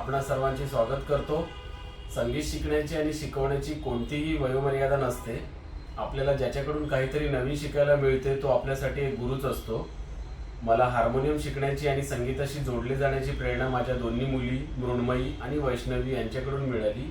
आपणा सर्वांचे स्वागत करतो। संगीत शिकण्याची आणि शिकवण्याची कोणतीही वयोमर्यादा नसते। आपल्याला ज्याच्याकडून काहीतरी नवीन शिकायला मिळते तो आपल्यासाठी एक गुरुच असतो। मला हार्मोनियम शिकण्याची आणि संगीताशी जोडले जाण्याची प्रेरणा माझ्या दोन्ही मुली मृण्मयी आणि वैष्णवी यांच्याकडून मिळाली,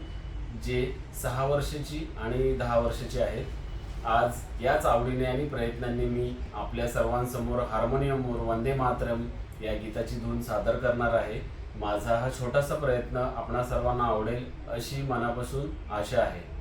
जे 6 वर्षाची आणि 10 वर्षाची आहेत। आज याच आवडीने आणि प्रयत्नांनी मी आपल्या सर्वांसमोर हार्मोनियमवर वंदे मातरम या गीताची धून सादर करणार आहे। माझा हा छोटासा प्रयत्न आपणा सर्वांना आवडेल अशी मनापासून आशा आहे।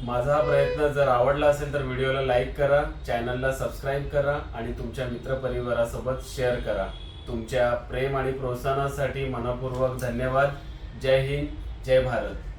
माझा हा प्रयत्न जर आवडला असेल तर व्हिडिओला लाईक करा, चॅनलला सबस्क्राईब करा आणि तुमच्या मित्रपरिवारासोबत शेअर करा। तुमच्या प्रेम आणि प्रोत्साहनासाठी मनपूर्वक धन्यवाद। जय हिंद, जय भारत।